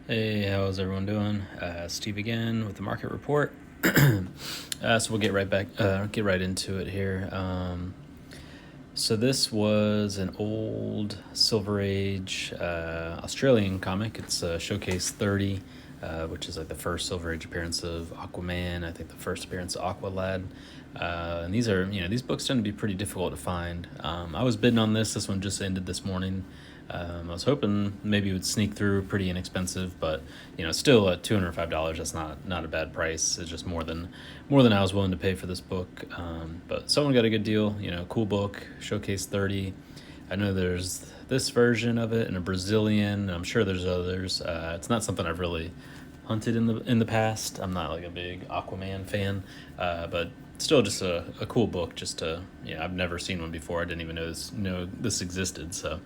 Hey, how's everyone doing? Steve again with the market report. So we'll get right into it here. So this was an old Silver Age Australian comic. It's Showcase 30, which is like the first Silver Age appearance of Aquaman. I think the first appearance of Aqualad. And these books tend to be pretty difficult to find. I was bidding on this. This one just ended this morning. I was hoping maybe it would sneak through pretty inexpensive, but still at $205, that's not a bad price. It's just more than I was willing to pay for this book. But someone got a good deal. Cool book, Showcase 30. I know there's this version of it and a Brazilian. I'm sure there's others. It's not something I've really hunted in the past. I'm not like a big Aquaman fan, but still just a cool book. I've never seen one before. I didn't even know this existed. So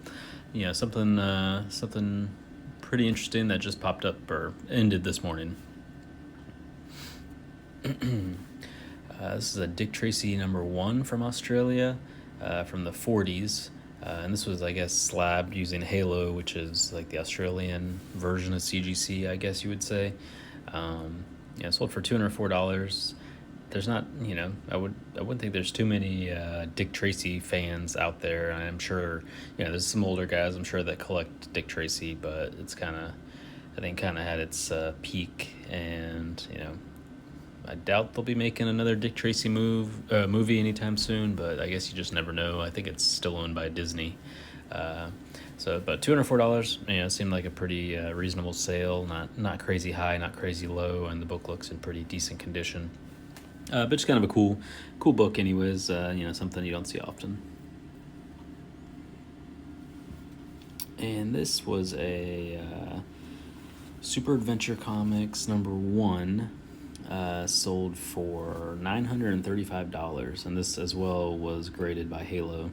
something pretty interesting that just popped up or ended this morning. This is a Dick Tracy #1 from Australia, from the 40s. And this was, I guess, slabbed using Halo, which is like the Australian version of CGC, I guess you would say. Sold for $204. There's not, I wouldn't think there's too many Dick Tracy fans out there. I'm sure, there's some older guys, I'm sure, that collect Dick Tracy, but it's kind of had its peak, and, I doubt they'll be making another Dick Tracy movie anytime soon, but I guess you just never know. I think it's still owned by Disney. But $204, seemed like a pretty reasonable sale, not crazy high, not crazy low, and the book looks in pretty decent condition. But just kind of a cool book anyways, something you don't see often. And this was a Super Adventure Comics #1, sold for $935, and this as well was graded by Halo.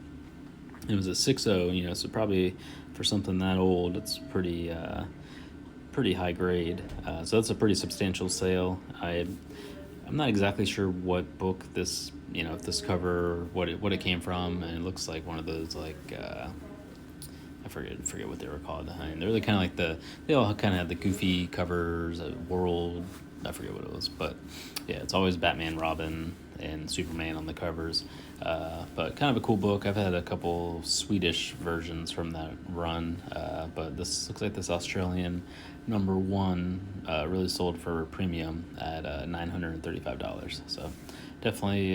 It was a 6.0, so probably for something that old, it's pretty high grade. So that's a pretty substantial sale. I'm not exactly sure what book this, if this cover, what it came from, and it looks like one of those, like, I forget what they were called. They're really kind of like they all kind of had the goofy covers, World, I forget what it was, but yeah, it's always Batman, Robin, and Superman on the covers. But kind of a cool book. I've had a couple Swedish versions from that run, but this looks like this Australian #1 really sold for premium at $935. So definitely,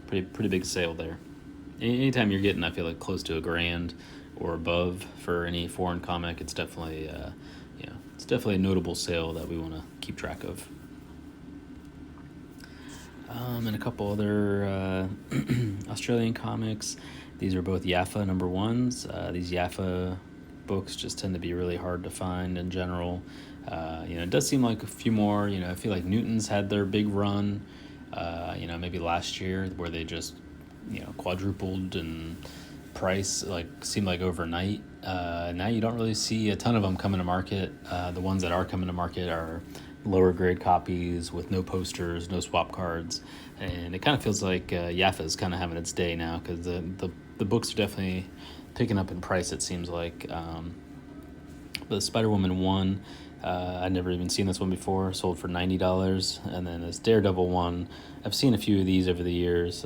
pretty big sale there. Anytime you're getting, I feel like, close to $1,000 or above for any foreign comic, it's definitely a notable sale that we want to keep track of. And a couple other Australian comics. These are both Yaffa #1s. These Yaffa books just tend to be really hard to find in general. It does seem like a few more. I feel like Newton's had their big run, maybe last year, where they just, quadrupled in price, seemed like overnight. Now you don't really see a ton of them coming to market. The ones that are coming to market are lower grade copies with no posters, no swap cards, and it kind of feels like Yaffa is kind of having its day now, because the books are definitely picking up in price, it seems like. The Spider-Woman 1, I'd never even seen this one before, sold for $90, and then this Daredevil 1, I've seen a few of these over the years.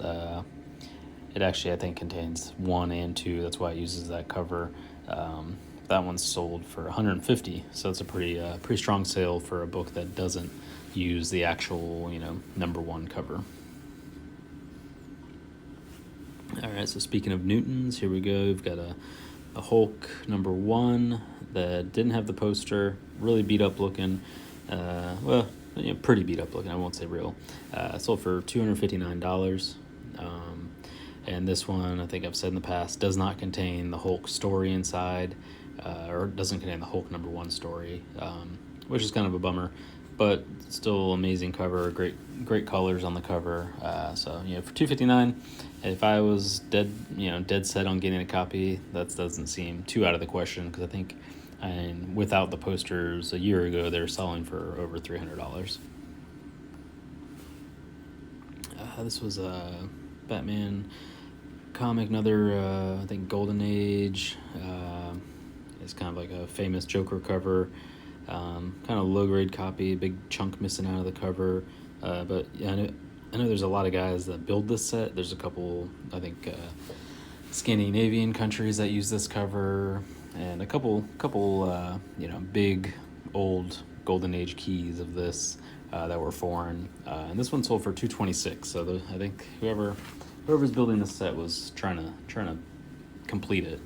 It actually, I think, contains 1 and 2, that's why it uses that cover. That one's sold for $150, so it's a pretty strong sale for a book that doesn't use the actual, #1 cover. All right, so speaking of Newtons, here we go. We've got a Hulk #1 that didn't have the poster, really beat up looking. Pretty beat up looking, I won't say real. Sold for $259. And this one, I think I've said in the past, does not contain the Hulk story inside, or doesn't contain the Hulk #1 story, which is kind of a bummer, but still amazing cover, great colors on the cover. So for $259, if I was dead set on getting a copy, that doesn't seem too out of the question, because I think, without the posters a year ago, they were selling for over $300. This was a Batman comic, another I think Golden Age. It's kind of like a famous Joker cover. Kind of low-grade copy, big chunk missing out of the cover. But yeah, I know there's a lot of guys that build this set. There's a couple, I think, Scandinavian countries that use this cover, and a couple big old golden age keys of this that were foreign. And this one sold for $226. So I think whoever's building this set was trying to complete it.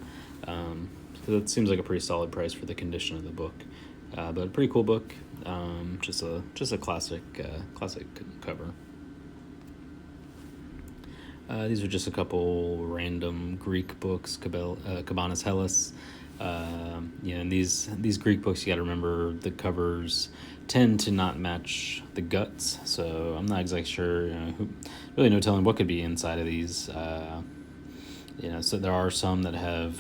So that seems like a pretty solid price for the condition of the book. But a pretty cool book. Just a classic cover. These are just a couple random Greek books, Cabanas Hellas. And these Greek books, you got to remember the covers tend to not match the guts. So I'm not exactly sure. Really no telling what could be inside of these. So there are some that have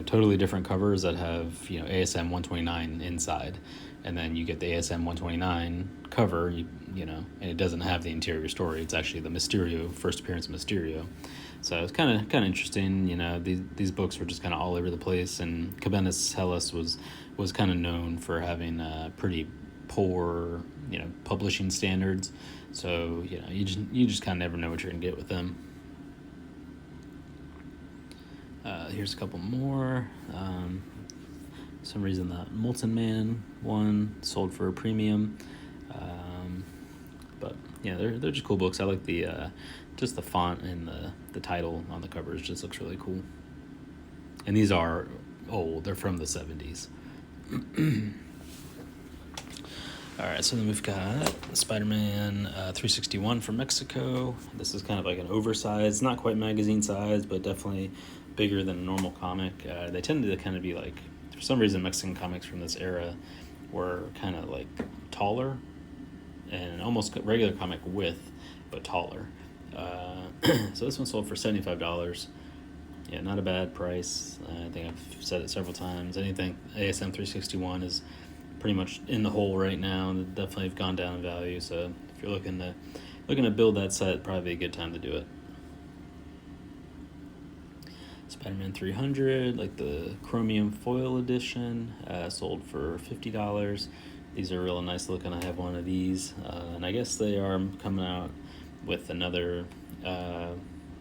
totally different covers that have ASM 129 inside, and then you get the ASM 129 cover, and it doesn't have the interior story. It's actually the Mysterio, first appearance of Mysterio. So it's kind of interesting. These books were just kind of all over the place, and Cabanas Hellas was kind of known for having pretty poor publishing standards. So you just kind of never know what you're gonna get with them. Here's a couple more. For some reason the Molten Man one sold for a premium. But yeah, they're just cool books. I like the just the font and the title on the covers just looks really cool. And these are old. They're from the 70s. All right, so then we've got Spiderman 361 from Mexico. This is kind of like an oversized, not quite magazine size, but definitely bigger than a normal comic. They tend to kind of be like, for some reason, Mexican comics from this era were kind of like taller and almost regular comic width, but taller. So this one sold for $75. Yeah, not a bad price. I think I've said it several times. Anything ASM 361 is pretty much in the hole right now. They definitely have gone down in value. So if you're looking to build that set, probably a good time to do it. Spider-Man 300, like the chromium foil edition, sold for $50. These are real nice looking. I have one of these, and I guess they are coming out with another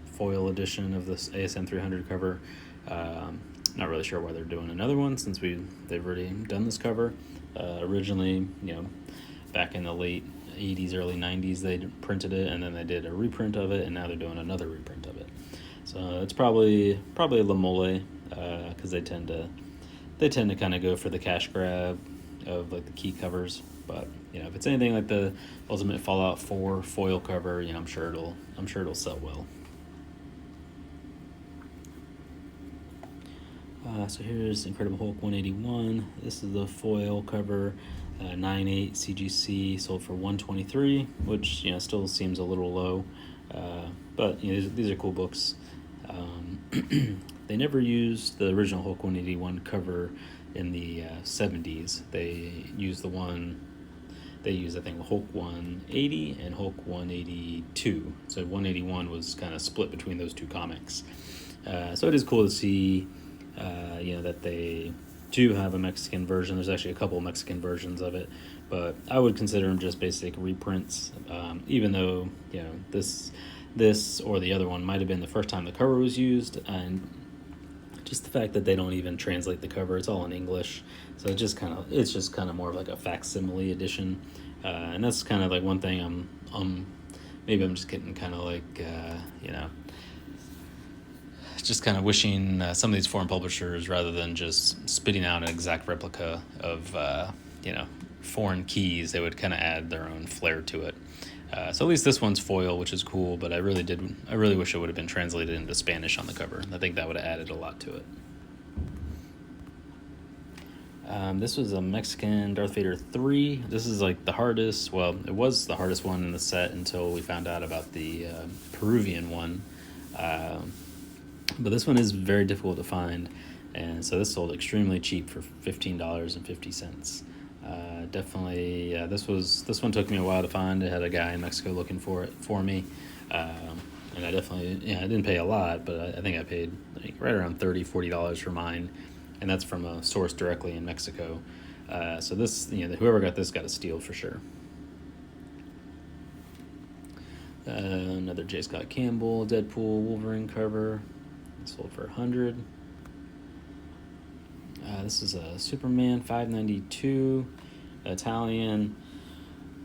foil edition of this ASM 300 cover. Not really sure why they're doing another one since they've already done this cover. Originally, back in the late 80s, early 90s, they printed it, and then they did a reprint of it, and now they're doing another reprint of it. So it's probably a La Mole, because they tend to kind of go for the cash grab of like the key covers. But if it's anything like the Ultimate Fallout 4 foil cover, I'm sure it'll sell well. So here's Incredible Hulk 181. This is the foil cover, 9.8 CGC, sold for $123, which still seems a little low, but these are cool books. They never used the original Hulk 181 cover in the 70s. They used the one they used, I think, Hulk 180 and Hulk 182. So 181 was kind of split between those two comics. So it is cool to see that they do have a Mexican version. There's actually a couple Mexican versions of it, but I would consider them just basic reprints, even though this or the other one might have been the first time the cover was used, and just the fact that they don't even translate the cover, it's all in English, so it's just kind of more of like a facsimile edition, and that's kind of like one thing maybe I'm just getting kind of like just kind of wishing some of these foreign publishers, rather than just spitting out an exact replica of foreign keys, they would kind of add their own flair to it. So at least this one's foil, which is cool, but I really wish it would have been translated into Spanish on the cover. I think that would have added a lot to it. This was a Mexican Darth Vader 3. This is like the hardest, well, it was the hardest one in the set until we found out about the Peruvian one. But this one is very difficult to find, and so this sold extremely cheap for $15.50. Definitely, this one took me a while to find. I had a guy in Mexico looking for it for me, and I definitely, I didn't pay a lot, but I think I paid right around $30-$40 for mine, and that's from a source directly in Mexico. So this, whoever got this got a steal for sure. Another J. Scott Campbell Deadpool Wolverine cover, sold for $100. This is a Superman 592 Italian.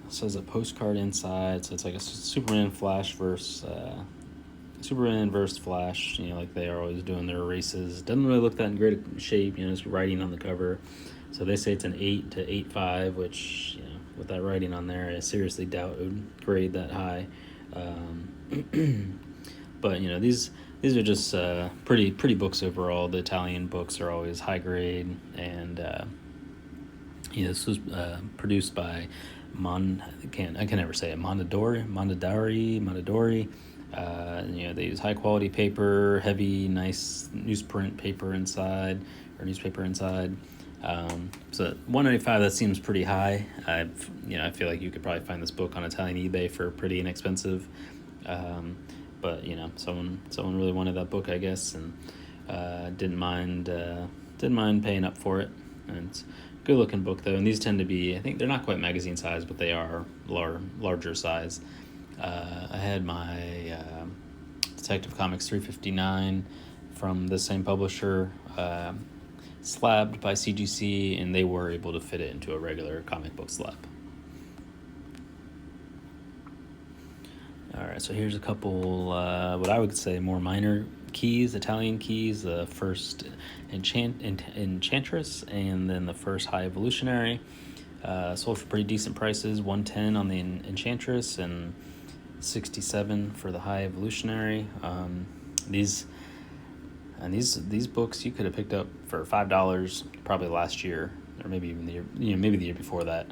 It says a postcard inside, so it's like a Superman versus Flash. Like they are always doing their races. Doesn't really look that in great shape. Just writing on the cover. So they say it's an 8 to 8.5, which with that writing on there, I seriously doubt it would grade that high. But these are just pretty books overall. The Italian books are always high grade, and this was produced by I can never say it. Mondadori. They use high quality paper, heavy, nice newsprint paper inside, or newspaper inside. So $195, that seems pretty high. I feel like you could probably find this book on Italian eBay for pretty inexpensive. But someone really wanted that book, I guess, and didn't mind paying up for it. And it's a good looking book though. And these tend to be, I think they're not quite magazine size, but they are larger size. I had my Detective Comics 359 from the same publisher, slabbed by CGC, and they were able to fit it into a regular comic book slab. All right, so here's a couple, what I would say more minor keys, Italian keys. The first Enchantress, and then the first High Evolutionary. Sold for pretty decent prices, $110 on the Enchantress and $67 for the High Evolutionary. These books you could have picked up for $5 probably last year, or maybe even the year, maybe the year before that.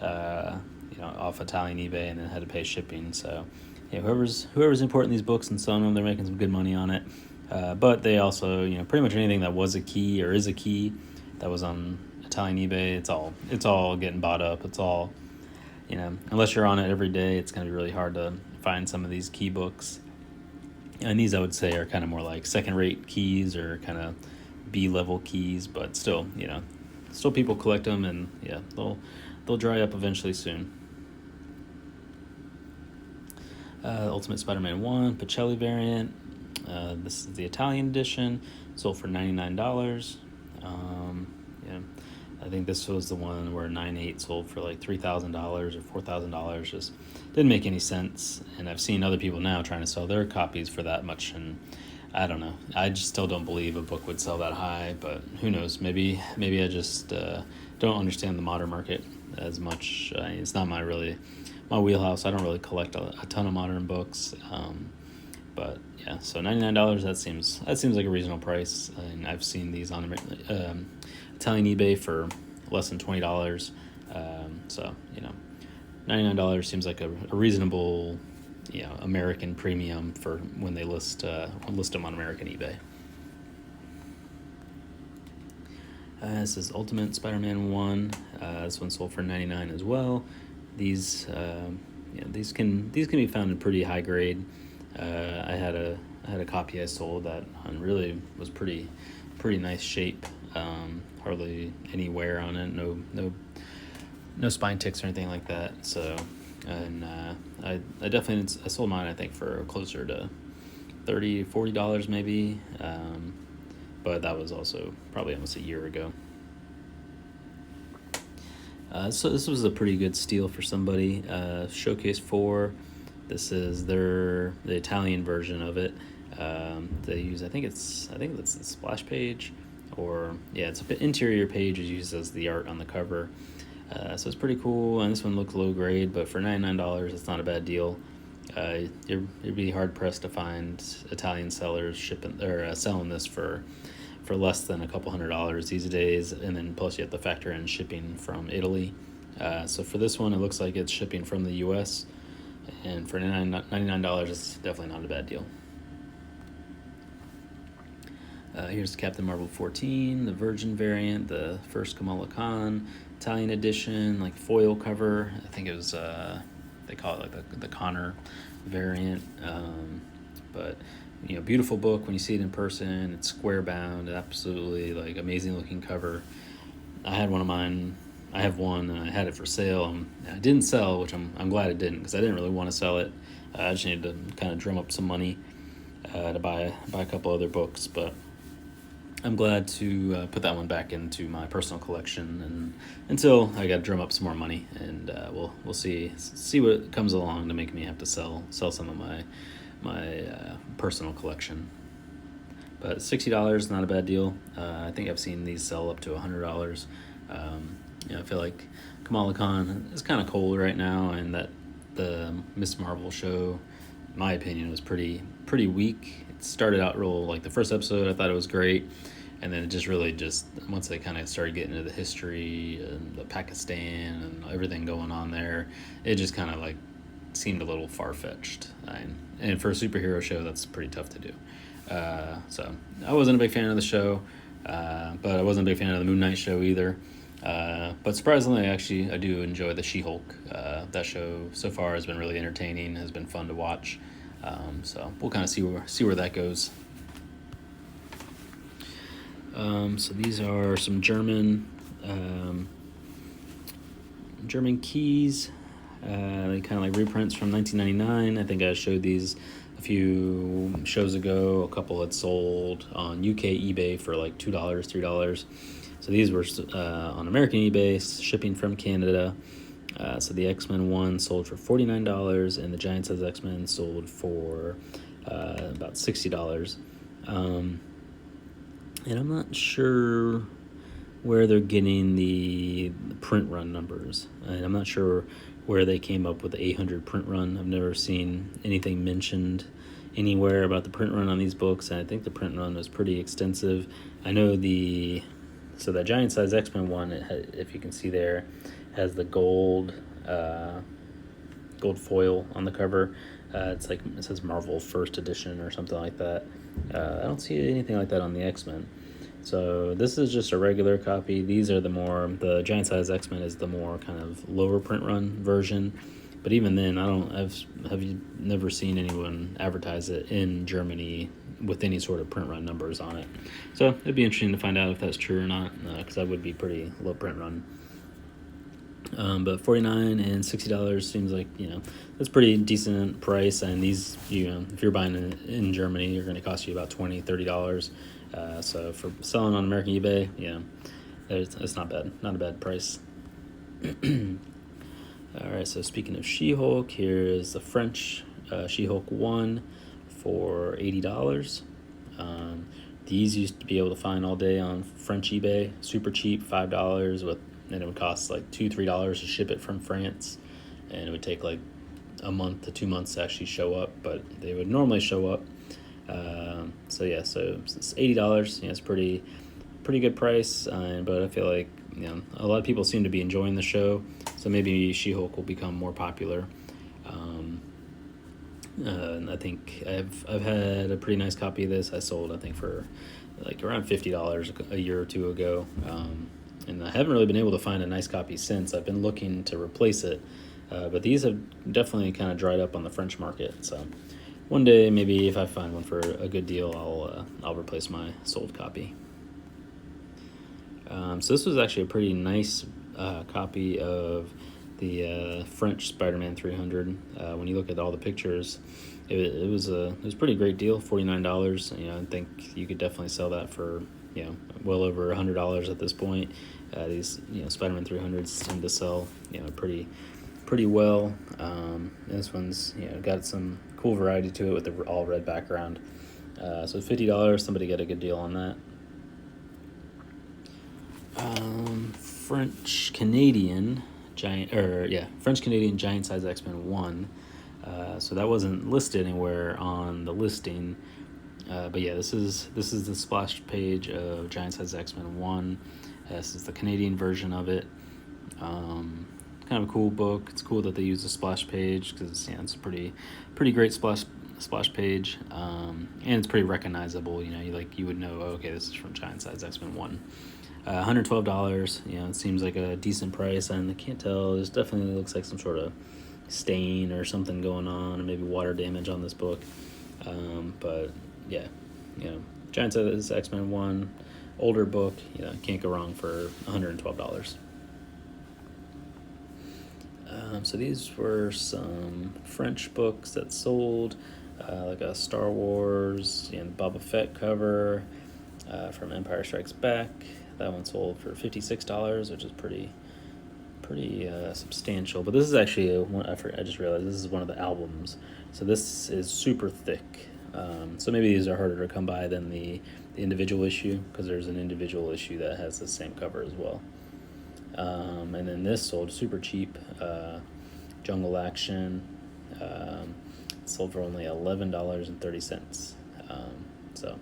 Off Italian eBay, and then had to pay shipping. So, whoever's importing these books and selling them, they're making some good money on it. But they also, pretty much anything that was a key or is a key that was on Italian eBay, it's all getting bought up. It's all, unless you're on it every day, it's going to be really hard to find some of these key books. And these, I would say, are kind of more like second-rate keys or kind of B-level keys, but still, still people collect them, and they'll dry up eventually soon. Ultimate Spider-Man 1 Piche variant. This is the Italian edition. Sold for $99. I think this was the one where 9/8 sold for like $3,000 or $4,000. Just didn't make any sense. And I've seen other people now trying to sell their copies for that much, and I don't know. I just still don't believe a book would sell that high, but who knows? Maybe I just don't understand the modern market as much. It's not my wheelhouse. I don't really collect a ton of modern books. But yeah, so $99, that seems like a reasonable price. And I've seen these on Italian eBay for less than $20. So $99 seems like a reasonable American premium for when they list them on American eBay. This is Ultimate Spider-Man 1. This one sold for $99 as well. These can be found in pretty high grade. I had a copy I sold that really was pretty nice shape. Hardly any wear on it. No spine ticks or anything like that. So, and I sold mine, I think, for closer to $30-$40 maybe. But that was also probably almost a year ago. So this was a pretty good steal for somebody. Showcase 4. This is the Italian version of it. They use, I think it's the splash page, or it's an interior page is used as the art on the cover. So it's pretty cool, and this one looks low grade, but for $99, it's not a bad deal. You'd be hard pressed to find Italian sellers selling this for less than a couple $100 these days, and then plus you have to factor in shipping from Italy. So for this one, it looks like it's shipping from the U.S., and for $99, it's definitely not a bad deal. Here's Captain Marvel 14, the Virgin variant, the first KHAMALA Khan Italian edition, like foil cover. I think it was they call it like the Connor variant. But beautiful book when you see it in person. It's square bound, absolutely like amazing looking cover. I had one of mine I have one, and I had it for sale. And I didn't sell, which I'm glad it didn't, because I didn't really want to sell it. I just needed to kind of drum up some money to buy a couple other books, but I'm glad to put that one back into my personal collection, and until I got to drum up some more money, and we'll see what comes along to make me have to sell some of my personal collection. But $60, not a bad deal. I think I've seen these sell up to $100. I feel like Kamala Khan is kind of cold right now, and that the Miss Marvel show, in my opinion, was pretty weak. It started out real, like the first episode, I thought it was great, and then it just really once they kind of started getting into the history and the Pakistan and everything going on there, it just kind of like seemed a little far-fetched. And for a superhero show, that's pretty tough to do. So I wasn't a big fan of the show, but I wasn't a big fan of the Moon Knight show either. But surprisingly, I do enjoy the She-Hulk. That show so far has been really entertaining, has been fun to watch. So we'll kind of see where that goes. So these are some German keys. They kind of like reprints from 1999. I think I showed these a few shows ago. A couple had sold on UK eBay for like $2, $3. So these were on American eBay, shipping from Canada. So the X-Men one sold for $49, and the Giant Size X-Men sold for about $60. And I'm not sure where they're getting the print run numbers. And I'm not sure where they came up with the 800 print run. I've never seen anything mentioned anywhere about the print run on these books, and I think the print run was pretty extensive. I know so that Giant Size X-Men one, if you can see there, has the gold foil on the cover. It's like, it says Marvel First Edition or something like that. I don't see anything like that on the X-Men. So this is just a regular copy. These are the Giant Size X-Men is the more kind of lower print run version. But even then, have you never seen anyone advertise it in Germany with any sort of print run numbers on it. So it'd be interesting to find out if that's true or not, because that would be pretty low print run. But $49 and $60 seems like, that's pretty decent price. And these, if you're buying it in Germany, you're going to cost you about $20, $30. So for selling on American eBay, it's not bad. Not a bad price. All right, so speaking of She-Hulk, here is the French She-Hulk 1 for $80. These used to be able to find all day on French eBay, super cheap, $5, and it would cost like $2-3 to ship it from France, and it would take like a month to 2 months to actually show up, but they would normally show up. So it's $80. It's pretty good price, but I feel like a lot of people seem to be enjoying the show, so maybe She-Hulk will become more popular. And I think I've had a pretty nice copy of this. I sold, I think, for like around $50 a year or two ago, and I haven't really been able to find a nice copy since. I've been looking to replace it, but these have definitely kind of dried up on the French market. So one day, maybe if I find one for a good deal, I'll replace my sold copy. So this was actually a pretty nice copy of the French Spiderman 300. When you look at all the pictures, it was a pretty great deal, $49. I think you could definitely sell that for well over $100 at this point. These Spiderman 300s tend to sell pretty well. This one's got some cool variety to it with the all red background. So $50, somebody get a good deal on that. French Canadian Giant Size X-Men 1. So that wasn't listed anywhere on the listing. But this is the splash page of Giant Size X-Men 1. This is the Canadian version of it. Kind of a cool book. It's cool that they use the splash page because it's a pretty great splash page, and it's pretty recognizable. You would know, okay, this is from Giant Size X-Men 1. $112. It seems like a decent price, and I can't tell. There's definitely looks like some sort of stain or something going on, or maybe water damage on this book. But Giant Size X-Men 1, older book. Can't go wrong for $112. So these were some French books that sold, like a Star Wars and Boba Fett cover from Empire Strikes Back. That one sold for $56, which is pretty substantial. But this is actually I just realized this is one of the albums. So this is super thick. So maybe these are harder to come by than the individual issue, because there's an individual issue that has the same cover as well. And then this sold super cheap. Jungle Action sold for only $11.30. So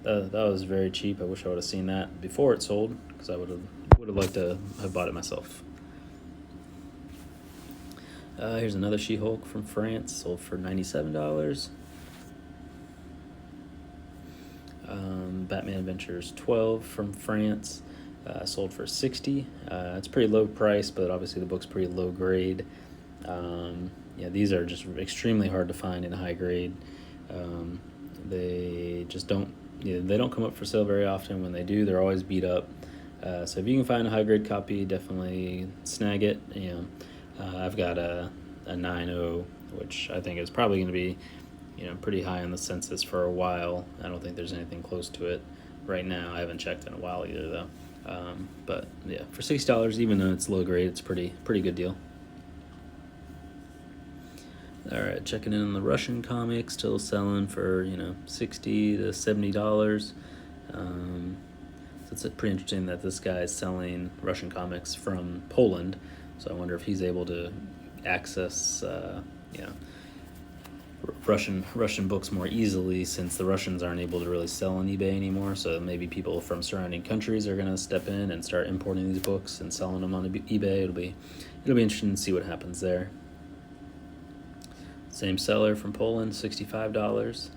that was very cheap. I wish I would have seen that before it sold, because I would have liked to have bought it myself. Here's another She-Hulk from France, sold for $97. Batman Adventures 12 from France, sold for $60. It's pretty low price, but obviously the book's pretty low grade. These are just extremely hard to find in high grade. They just don't they don't come up for sale very often. When they do, they're always beat up. So if you can find a high grade copy, definitely snag it. I've got a 9.0, which I think is probably going to be pretty high on the census for a while. I don't think there's anything close to it right now. I haven't checked in a while either, though. But yeah, for $60, even though it's low grade, it's pretty good deal. All right, checking in on the Russian comics, still selling for $60 to $70. So it's pretty interesting that this guy is selling Russian comics from Poland. So I wonder if he's able to access Russian books more easily, since the Russians aren't able to really sell on eBay anymore. So maybe people from surrounding countries are going to step in and start importing these books and selling them on eBay. It'll be interesting to see what happens there. Same seller from Poland, $65.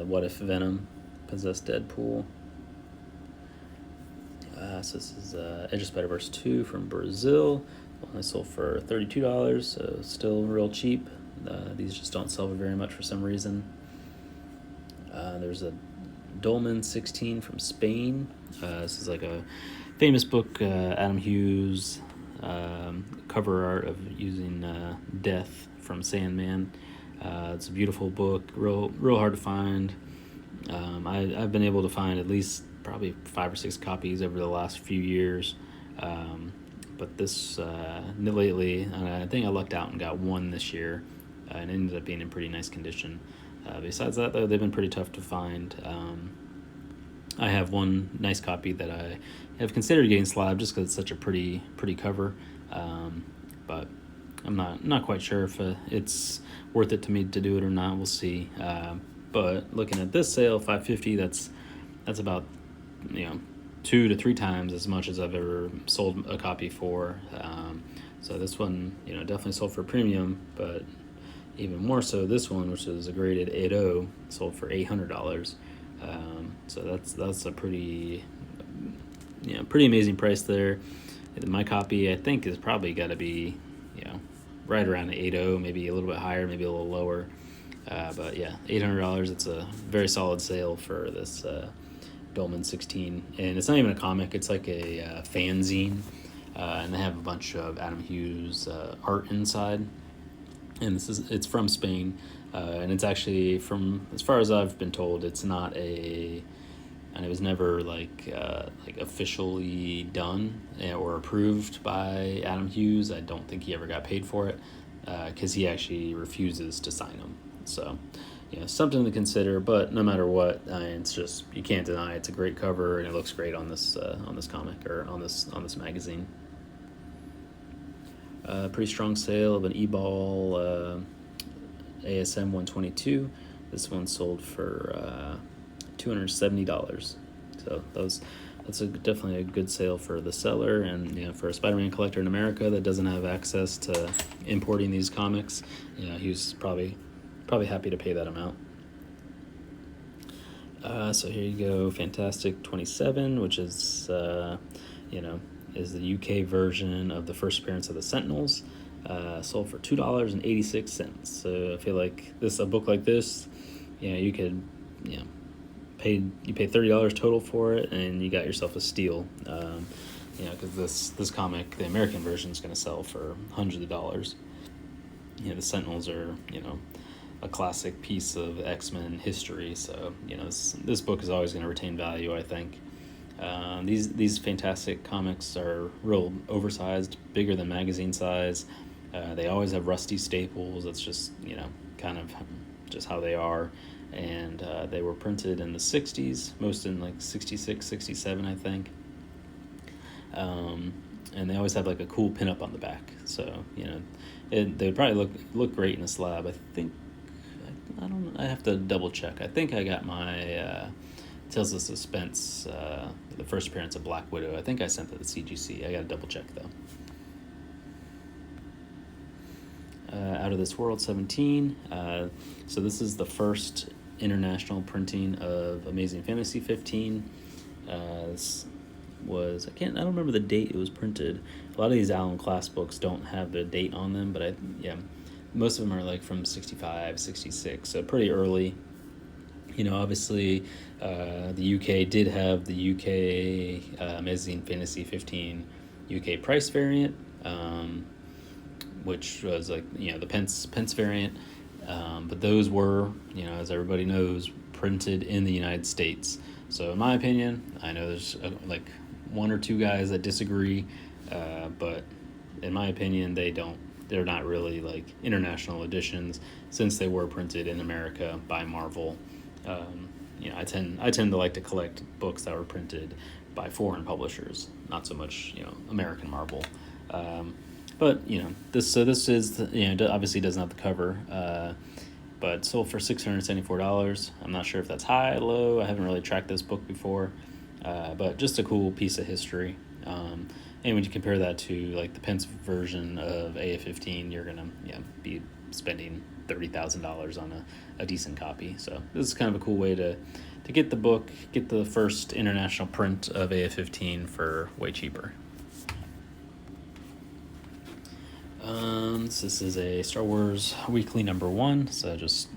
What If Venom Possessed Deadpool. So this is Edge of Spider-Verse 2 from Brazil. Only sold for $32, so still real cheap. These just don't sell very much for some reason. There's a Dolmen 16 from Spain. This is like a famous book, Adam Hughes cover art of using Death from Sandman. It's a beautiful book, real hard to find. I've been able to find at least probably 5 or 6 copies over the last few years. But this lately, I think I lucked out and got one this year, and it ended up being in pretty nice condition. Besides that, though, they've been pretty tough to find. I have one nice copy that I have considered getting slabbed just because it's such a pretty cover, but I'm not quite sure if it's worth it to me to do it or not. We'll see. But looking at this sale, $550, that's about 2 to 3 times as much as I've ever sold a copy for. So this one, definitely sold for premium, but even more so this one, which is a graded 8.0, sold for $800. So that's a pretty amazing price there. My copy, I think, is probably got to be right around 8.0, maybe a little bit higher, maybe a little lower. But yeah, $800. It's a very solid sale for this Dolmen 16, and it's not even a comic. It's like a fanzine, and they have a bunch of Adam Hughes art inside. And it's from Spain, and it's actually, from as far as I've been told, it's not and it was never like officially done or approved by Adam Hughes. I don't think he ever got paid for it, because he actually refuses to sign them. So, something to consider. But no matter what, it's just, you can't deny it's a great cover, and it looks great on this comic, or on this magazine. Pretty strong sale of an E-Ball ASM 122. This one sold for $270. So that's definitely a good sale for the seller, and for a Spider-Man collector in America that doesn't have access to importing these comics, he was probably happy to pay that amount. So here you go, Fantastic 27, which is is the UK version of the first appearance of the Sentinels. Sold for $2.86. So I feel like a book like this, you could pay $30 total for it, and you got yourself a steal. because this comic, the American version, is going to sell for hundreds of dollars. The Sentinels are, a classic piece of X-Men history, so this book is always going to retain value, I think. These fantastic comics are real oversized, bigger than magazine size. They always have rusty staples. That's just kind of just how they are. And they were printed in the 60s, most in like 66, 67, I think. And they always have like a cool pinup on the back, so they would probably look great in a slab. I think I have to double check. I think I got my Tales of Suspense, the first appearance of Black Widow. I think I sent that to CGC. I gotta double check though. Out of This World 17. So this is the first international printing of Amazing Fantasy 15. This was, I don't remember the date it was printed. A lot of these Allen Class books don't have the date on them, but most of them are like from 65, 66, so pretty early. Obviously, the UK did have the UK Amazing Fantasy 15 UK price variant, which was like the pence variant, but those were as everybody knows, printed in the United States. So in my opinion, I know there's like one or two guys that disagree, but in my opinion, they're not really like international editions, since they were printed in America by Marvel. I tend to like to collect books that were printed by foreign publishers, not so much American Marvel. But this is obviously doesn't have the cover, but sold for $674. I'm not sure if that's high, low. I haven't really tracked this book before, but just a cool piece of history. And when you compare that to like the Pence version of AF-15, you're gonna be spending $30,000 on a decent copy. So this is kind of a cool way to get the book, get the first international print of AF-15 for way cheaper. This is a Star Wars Weekly #1, so just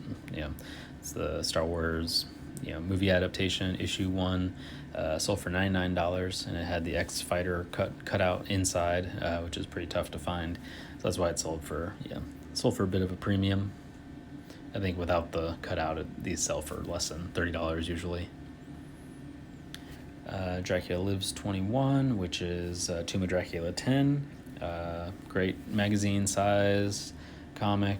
it's the Star Wars movie adaptation, issue 1. Sold for $99, and it had the X Fighter cut out inside, which is pretty tough to find. So that's why it sold for a bit of a premium. I think without the cutout, these sell for less than $30 usually. Dracula Lives 21, which is Tomb of Dracula 10. Great magazine size comic.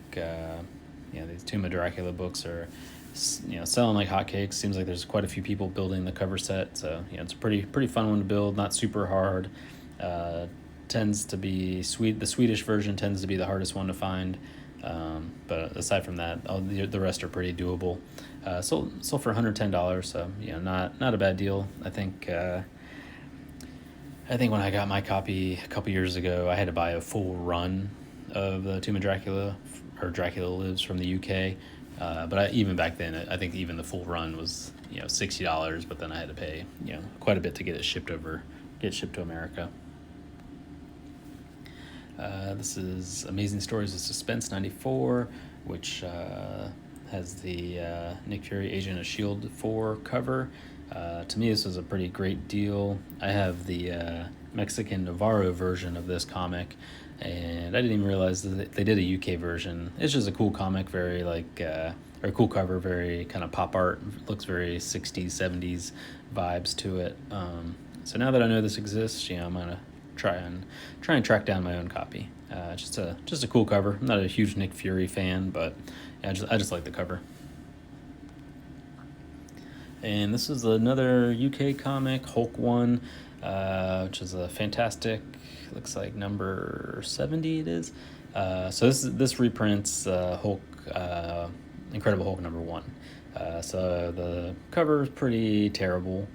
These Tomb of Dracula books are selling like hotcakes. Seems like there's quite a few people building the cover set, so it's a pretty fun one to build. Not super hard. Tends to be the Swedish version tends to be the hardest one to find, but aside from that, the rest are pretty doable. Sold for $110, so not a bad deal. I think when I got my copy a couple years ago, I had to buy a full run of the Tomb of Dracula or Dracula Lives from the UK. But even back then, I think even the full run was $60, but then I had to pay quite a bit to get it shipped to America. This is Amazing Stories of Suspense 94, which has the Nick Fury Agent of S.H.I.E.L.D. 4 cover. To me, this was a pretty great deal. I have the Mexican Navarro version of this comic, and I didn't even realize that they did a UK version. It's just a cool comic, very or a cool cover, very kind of pop art. Looks very 60s, 70s vibes to it. So now that I know this exists, I'm gonna try and track down my own copy. Just a cool cover. I'm not a huge Nick Fury fan, but I just like the cover. And this is another UK comic, Hulk 1, which is a fantastic, looks like number 70 it is. So this reprints Hulk, Incredible Hulk #1. So the cover is pretty terrible,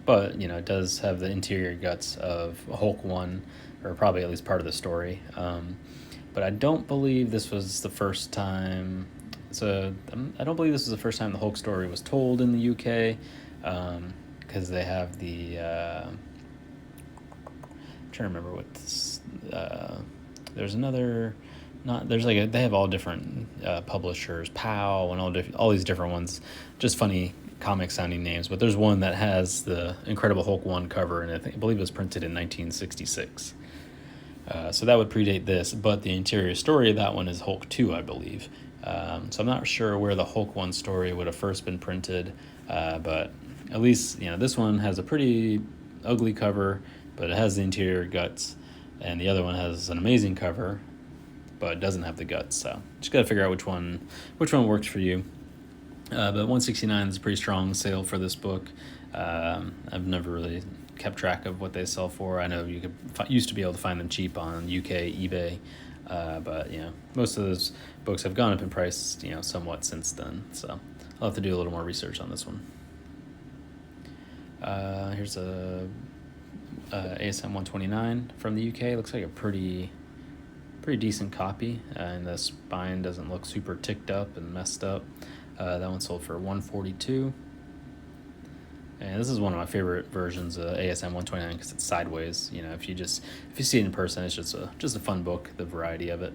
but it does have the interior guts of Hulk 1, or probably at least part of the story. But I don't believe this was the first time. So I don't believe this was the first time the Hulk story was told in the UK, because they have the I'm trying to remember what this, there's another, there's like they have all different publishers, POW and all these different ones. Just funny comic sounding names, but there's one that has the Incredible Hulk 1 cover, and I believe it was printed in 1966. So that would predate this, but the interior story of that one is Hulk 2, I believe. So I'm not sure where the Hulk 1 story would have first been printed, but at least, this one has a pretty ugly cover, but it has the interior guts, and the other one has an amazing cover, but it doesn't have the guts. So just got to figure out which one works for you. But $169 is a pretty strong sale for this book. I've never really kept track of what they sell for. I know you used to be able to find them cheap on UK eBay, but most of those books have gone up in price, somewhat since then. So I'll have to do a little more research on this one. Here's a ASM 129 from the UK. Looks like a pretty decent copy, and the spine doesn't look super ticked up and messed up. That one sold for $142. And this is one of my favorite versions of ASM 129 because it's sideways. If you see it in person, it's just a fun book, the variety of it.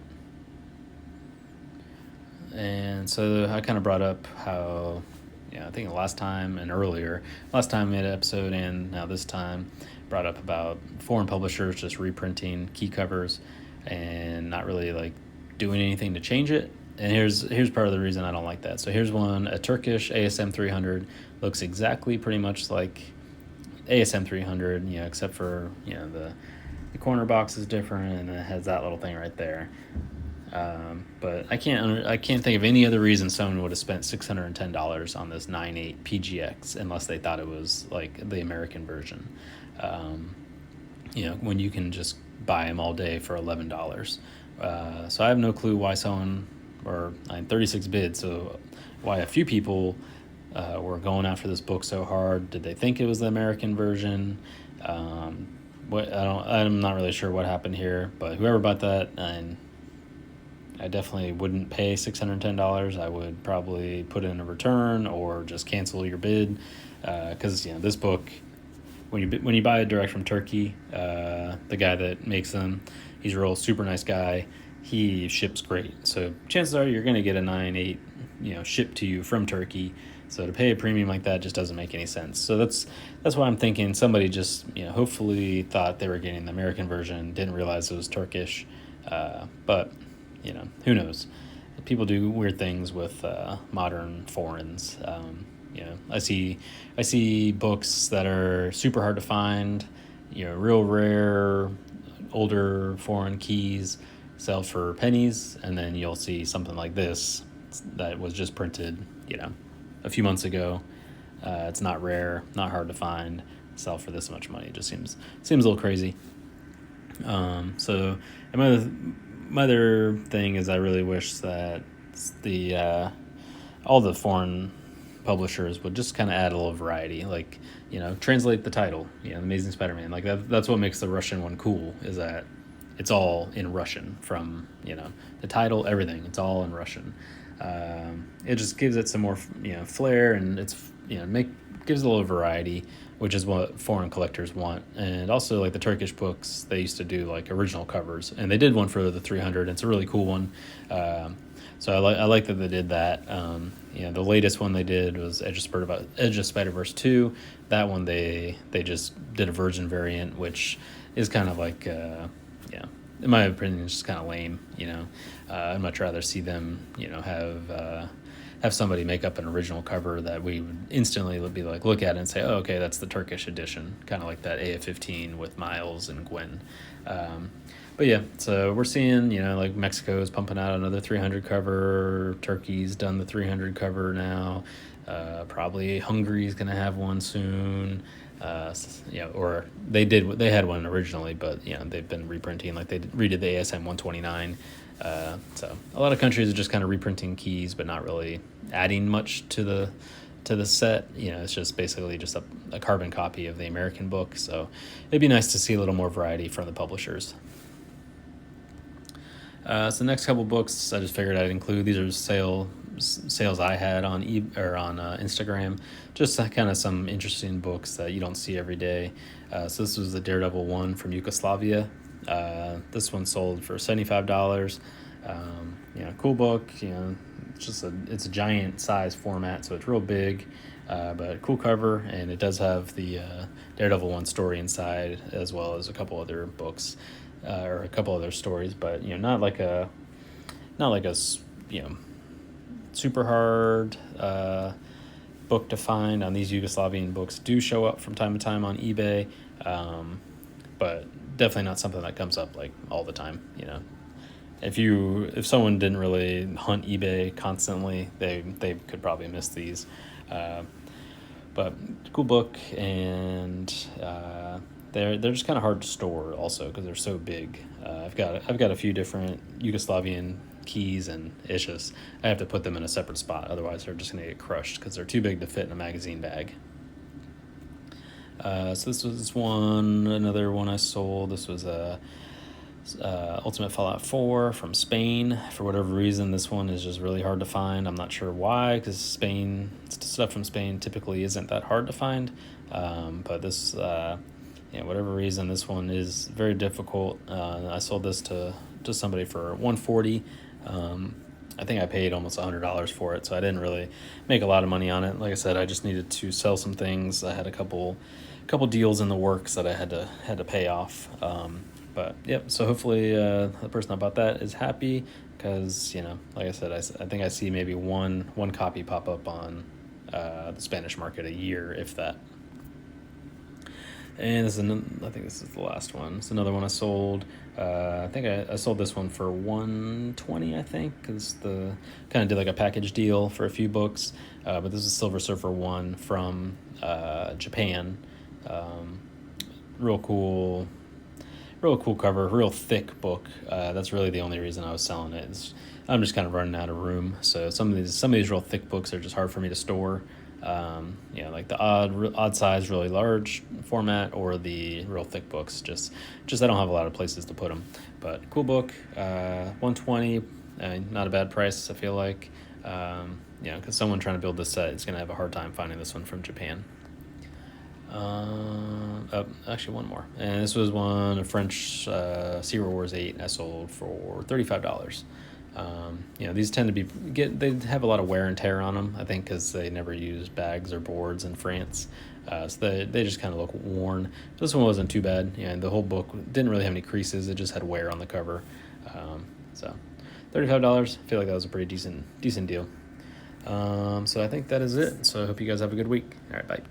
And so I kind of brought up how, I think last time we made an episode, and now this time brought up about foreign publishers just reprinting key covers and not really doing anything to change it. And here's part of the reason I don't like that. So here's one, a Turkish ASM 300, looks exactly pretty much like ASM 300, except for the corner box is different, and it has that little thing right there. But I can't think of any other reason someone would have spent $610 on this 9.8 PGX unless they thought it was like the American version. When you can just buy them all day for $11. So I have no clue why someone, or 36 bids, so why a few people were going after this book so hard. Did they think it was the American version? I'm not really sure what happened here, but whoever bought that, and I definitely wouldn't pay $610. I would probably put in a return or just cancel your bid, because this book, when you buy it direct from Turkey, the guy that makes them, he's a real super nice guy. He ships great, so chances are you're going to get a 9.8, shipped to you from Turkey. So to pay a premium like that just doesn't make any sense. So that's why I'm thinking somebody just hopefully thought they were getting the American version, didn't realize it was Turkish. But who knows? People do weird things with modern foreigns. I see books that are super hard to find, real rare, older foreign keys sell for pennies, and then you'll see something like this that was just printed, a few months ago. It's not rare, not hard to find, sell for this much money. It just seems a little crazy. So my other thing is I really wish that all the foreign publishers would just kind of add a little variety, translate the title, Amazing Spider-Man. That's what makes the Russian one cool, is that it's all in Russian, from the title, everything, it's all in Russian. It just gives it some more flair, and it's gives it a little variety, which is what foreign collectors want. And also, the Turkish books, they used to do original covers, and they did one for the 300. It's a really cool one. So I like that they did that. The latest one they did was Edge of Spider-Verse 2. That one they just did a virgin variant, which is kind of in my opinion, it's just kind of lame. I'd much rather see them have somebody make up an original cover that we would instantly be look at it and say, oh, okay, that's the Turkish edition, kind of like that AF-15 with Miles and Quin. But yeah, so we're seeing, Mexico's pumping out another 300 cover. Turkey's done the 300 cover now. Probably Hungary's going to have one soon. Or they had one originally, but they've been reprinting, they redid the ASM 129. So a lot of countries are just kind of reprinting keys, but not really adding much to the set. It's just basically just a carbon copy of the American book. So it'd be nice to see a little more variety from the publishers. So the next couple books I just figured I'd include. These are sales I had on Instagram, just kind of some interesting books that you don't see every day. So this was the Daredevil one from Yugoslavia. This one sold for $75. Cool book. It's a giant size format, so it's real big. But cool cover, and it does have the Daredevil 1 story inside, as well as a couple other books, or a couple other stories, but, not like a, super hard book to find. On these Yugoslavian books do show up from time to time on eBay, but definitely not something that comes up like all the time. If someone didn't really hunt eBay constantly, they could probably miss these. But cool book, and they're just kind of hard to store also because they're so big. I've got a few different Yugoslavian keys, and it's just I have to put them in a separate spot, otherwise they're just gonna get crushed because they're too big to fit in a magazine bag. So this was another one I sold. This was a Ultimate Fallout 4 from Spain. For whatever reason, this one is just really hard to find. I'm not sure why, because stuff from Spain typically isn't that hard to find. But this, whatever reason, this one is very difficult. I sold this to somebody for $140. I think I paid almost $100 for it, so I didn't really make a lot of money on it. Like I said, I just needed to sell some things. I had a couple deals in the works that I had to pay off. But yep, so hopefully the person that bought that is happy, because like I said, I think I see maybe one copy pop up on the Spanish market a year, if that. And I think this is the last one. It's another one I sold. I think I sold this one for $120, I think, because the kind of did like a package deal for a few books. But this is Silver Surfer 1 from Japan. Real cool cover, real thick book. That's really the only reason I was selling it. I'm just kind of running out of room. So some of these real thick books are just hard for me to store. Like the odd size, really large format, or the real thick books. Just I don't have a lot of places to put them. But cool book, $120, not a bad price, I feel like. Because someone trying to build this set is gonna have a hard time finding this one from Japan. Actually one more, and this was a French Secret Wars 8 I sold for $35. These tend to they have a lot of wear and tear on them, I think, because they never use bags or boards in France, so they just kind of look worn. This one wasn't too bad. And the whole book didn't really have any creases, it just had wear on the cover. So $35, I feel like that was a pretty decent deal. So I think that is it. So I hope you guys have a good week. All right, bye.